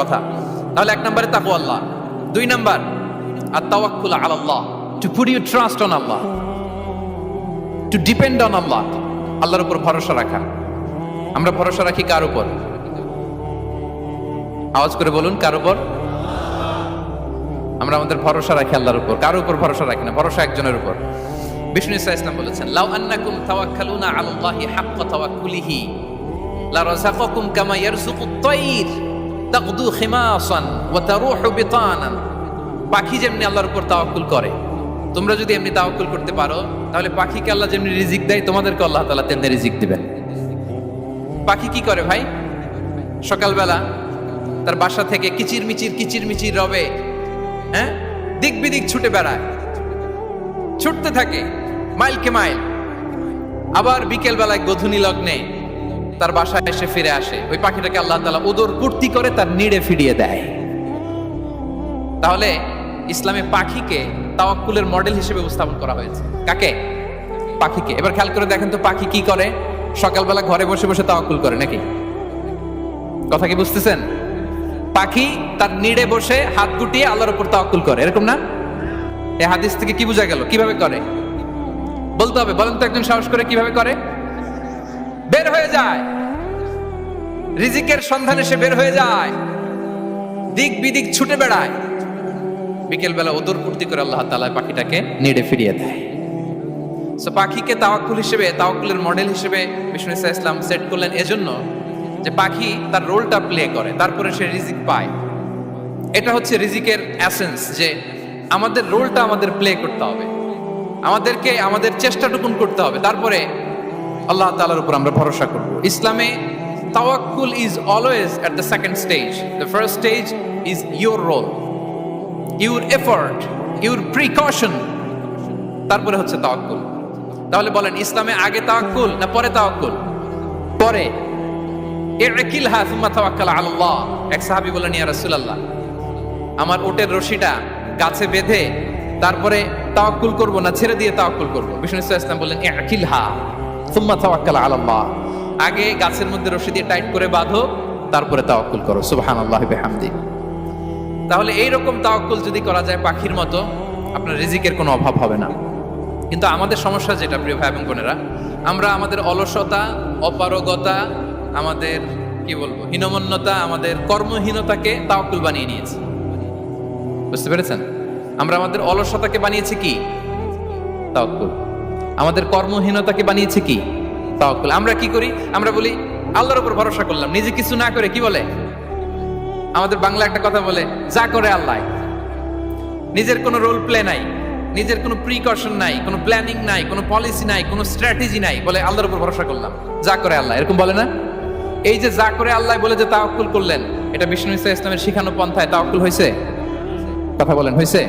কথা। তাহলে 1 নম্বরে তাকওয়া আল্লাহ, 2 নাম্বার আত-তাওয়াক্কুল আলা আল্লাহ, to put your trust on Allah, to depend on Allah, আল্লাহর উপর ভরসা রাখা। আমরা ভরসা রাখি কার উপর? আওয়াজ করে বলুন, কার উপর? আমরা আমাদের ভরসা রাখি আল্লাহর উপর, কার উপর ভরসা রাখি না, ভরসা একজনের উপর। বিষ্ণু ইসলাম বলেছেন, লাউ আন্নাকুম তাওয়াক্কালুনা আলাল্লাহি হাক্কা তাওয়াক্কুলিহি লা রাযাকাকুম কামা ইয়ারযুকুত তায়র তাগদু খিমাসান ওয়া তারুহু বিতানান। পাখি যেমনি আল্লাহর উপর তাওয়াক্কুল করে, তোমরা যদি এমনি তাওয়াক্কুল করতে পারো, তাহলে পাখিকে আল্লাহ যেমনি রিজিক দেয়, তোমাদেরকে আল্লাহ তাআলা তেমনি রিজিক দিবেন। পাখি কি করে ভাই? সকালবেলা তার বাসা থেকে কিচিরমিচির রবে, হ্যাঁ, দিক বিদিক ছুটে বেড়ায়, ছুটতে থাকে মাইলকে মাইল। আবার বিকেল বেলায় গধূলি লগ্নে তার বাসায় এসে ফিরে আসে। ওই পাখিটাকে আল্লাহ তাআলা উদর পূর্তি করে তার নিড়ে ফিরিয়ে দেয়। তাহলে ইসলামে পাখিকে তাওয়াক্কুলের মডেল হিসেবে উপস্থাপন করা হয়েছে। কাকে? পাখিকে। এবার খেয়াল করে দেখেন তো, পাখি কি করে? সকালবেলা ঘরে বসে বসে তাওয়াক্কুল করে নাকি? কথা কি বুঝতেছেন? পাখি তার নিড়ে বসে হাত গুটিয়ে আল্লাহর উপর তাওয়াক্কুল করে, এরকম না? এই হাদিস থেকে কি বোঝা গেল? কিভাবে করে বলতে হবে, বলেন তো একজন সাহস করে কিভাবে করে? বের হয়ে যায়, রিজিকের সন্ধানে সে বের হয়ে যায়, দিক বিদিক ছুটে বেড়ায়। বিকেল বেলা ওদর পূর্তি করে আল্লাহ তাআলা পাখিটাকে নিড়ে ফিরিয়ে দেয়। সো পাখিকে তাওয়াক্কুল হিসেবে, তাওয়াক্কুলের মডেল হিসেবে বিষ্ণু ইসলাম সেট করলেন এজন্য যে পাখি তার রোলটা প্লে করে, তারপরে সে রিজিক পায়। এটা হচ্ছে রিজিকের এসেন্স, যে আমাদের রোলটা আমাদের প্লে করতে হবে, আমাদেরকে আমাদের চেষ্টাটুকুন করতে হবে, তারপরে আল্লাহ তাআলার উপর আমরা ভরসা করব। ইসলামে তাওয়াক্কুল is always at the second stage. The first stage is your role, your effort, your precaution, তারপরে হচ্ছে তাওয়াক্কুল। তাহলে বলেন, ইসলামে আগে তাওয়াক্কুল না পরে তাওয়াক্কুল? পরে। ইকিলহা সুম্মা তাওয়াক্কাল আলা আল্লাহ। এক সাহাবী বলেন, ইয়া রাসূলুল্লাহ, আমার উটের রশিটা গাছে বেঁধে তারপরে তাওয়াক্কুল করব না ছেড়ে দিয়ে তাওয়াক্কুল করব? বিষ্ণু ইসলাম বললেন, ইকিলহা সুম্মা তাওয়াক্কাল আলা আল্লাহ। আগে গাছের মধ্যে রশি দিয়ে টাইট করে বাঁধো, তারপরে তাওয়াক্কুল করো। সুবহানাল্লাহি বিহামদি। তাহলে এইরকম তাওয়াক্কুল যদি করা যায় পাখির মতো, আপনার রিজিকের কোনো অভাব হবে না। কিন্তু আমাদের সমস্যা যেটা, প্রিয় ভাই এবং বোনেরা, আমরা আমাদের অলসতা, অপারগতা, আমাদের কি বলবো, হীনমন্যতা, আমাদের কর্মহীনতাকে তাওয়াক্কুল বানিয়ে নিয়েছি। বুঝতে পেরেছেন? আমরা আমাদের অলসতাকে বানিয়েছি কি? তাওয়াক্কুল। আমাদের কর্মহীনতাকে বানিয়েছি কি? তাওয়াক্কুল। আমরা কি করি? আমরা বলি আল্লাহর উপর ভরসা করলাম, নিজে কিছু না করে। কি বলে আমাদের বাংলা একটা কথা বলে, যা করে আল্লাহ। নিজের কোনো রোল প্লে নাই, নিজের কোনো প্রিকশন নাই, কোনো প্ল্যানিং নাই, কোনো পলিসি নাই, কোনো স্ট্র্যাটেজি নাই, বলে আল্লাহর উপর ভরসা করলাম, যা করে আল্লাহ। এরকম বলে না? এই যে যা করে আল্লাহ বলে যে তাওয়াক্কুল করলেন, এটা বিষ্ণু ইসলামের শিখানো পন্থায় তাওয়াক্কুল হয়েছে? কথা বলেন, হয়েছে?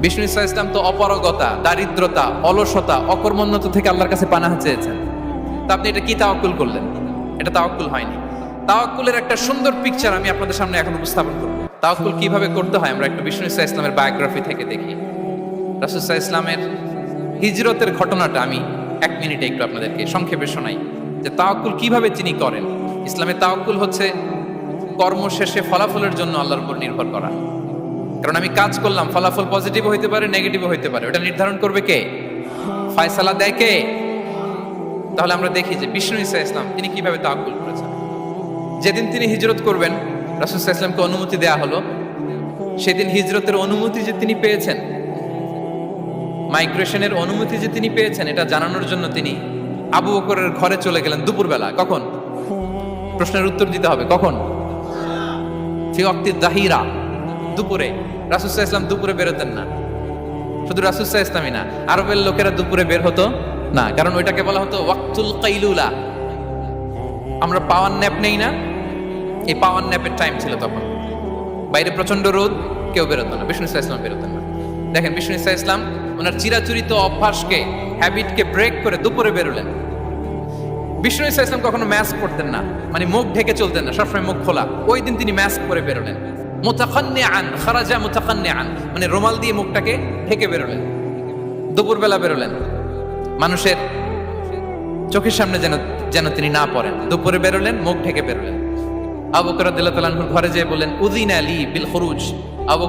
বিষ্ণু ইসলাম তো অপারগতা, দারিদ্রতা, অলসতা, অকর্মণ্যতা থেকে আল্লাহর কাছে পানাহ চেয়েছেন। তা আপনি এটা কি তাওয়াক্কুল করলেন? এটা তাওয়াক্কুল হয়নি। তাওয়াক্কুলের একটা সুন্দর পিকচার আমি আপনাদের সামনে এখন উপস্থাপন করব। তাওয়াক্কুল কিভাবে করতে হয় আমরা একটু বিষ্ণু ইসলামের বায়োগ্রাফি থেকে দেখি। রাসূল সাল্লাল্লাহু আলাইহি ওয়াসাল্লামের হিজরতের ঘটনাটা আমি 1 মিনিটে একটু আপনাদেরকে সংক্ষেপে শোনাই, যে তাওয়াক্কুল কিভাবে তিনি করেন। ইসলামে তাওয়াক্কুল হচ্ছে কর্ম শেষে ফলাফলের জন্য আল্লাহর উপর নির্ভর করা। কারণ আমি কাজ করলাম, ফলাফল পজিটিভ হইতে পারে, নেগেটিভ হইতে পারে, ওটা নির্ধারণ করবে কে? ফয়সালা দেয় কে? তাহলে আমরা দেখি যে বিষ্ণু ইসলাম তিনি কিভাবে তাওয়াক্কুল করেছেন। যেদিন তিনি হিজরত করবেন, রাসূল সাল্লাল্লাহু আলাইহি ওয়াসাল্লামকে অনুমতি দেয়া হলো, সেদিন হিজরতের অনুমতি যে তিনি পেয়েছেন, মাইগ্রেশনের অনুমতি যে তিনি পেয়েছেন, এটা জানানোর জন্য তিনি আবু বকরের ঘরে চলে গেলেন দুপুরবেলা। কখন? প্রশ্নের উত্তর দিতে হবে, কখন? ফি ওয়াক্তিদ যাহিরা, দুপুরে। রাসূল সাল্লাল্লাহু আলাইহি ওয়াসাল্লাম দুপুরে বেরোতেন না। শুধু রাসূল সাল্লাল্লাহু আলাইহি ওয়াসাল্লামই না, আরবের লোকেরা দুপুরে বের হতো না, কারণ ওইটাকে বলা হতো ওয়াক্তুল কাইলুলা। আমরা পাওয়ার ন্যাপ নেই না, এই পাওয়ার ন্যাপের টাইম ছিল তখন। বাইরে প্রচন্ড রোদ, কেউ বেরোতো না, বিষ্ণু সাল্লাল্লাহু আলাইহি ওয়াসাল্লাম বেরোতেন না। দেখেন বিষ্ণু সাল্লাল্লাহু আলাইহি ওয়াসাল্লাম ওনার চিরাচরিত অভ্যাসকে, হ্যাবিটকে ব্রেক করে দুপুরে বেরোলেন। বিষ্ণু সাল্লাল্লাহু আলাইহি ওয়াসাল্লাম কখনো মাস্ক পরতেন না, মানে মুখ ঢেকে চলতেন না, সবসময় মুখ খোলা। ওই দিন তিনি মাস্ক পরে বেরোলেন। মুতাকান্নিআন, খারাজা মুতাকান্নিআন, মানে রুমাল দিয়ে মুখটাকে ঢেকে বেরোলেন। দুপুরবেলা বেরোলেন, মানুষের চোখের সামনে যেন তিনি না পড়েন। দুপুরে বেরোলেন, মুখ ঢেকে বেরোলেন। আবু বকর রাদিয়াল্লাহু তাআলা আনহুর ঘরে যেয়ে বললেন উযিনা লি বিল খুরুজ। আবু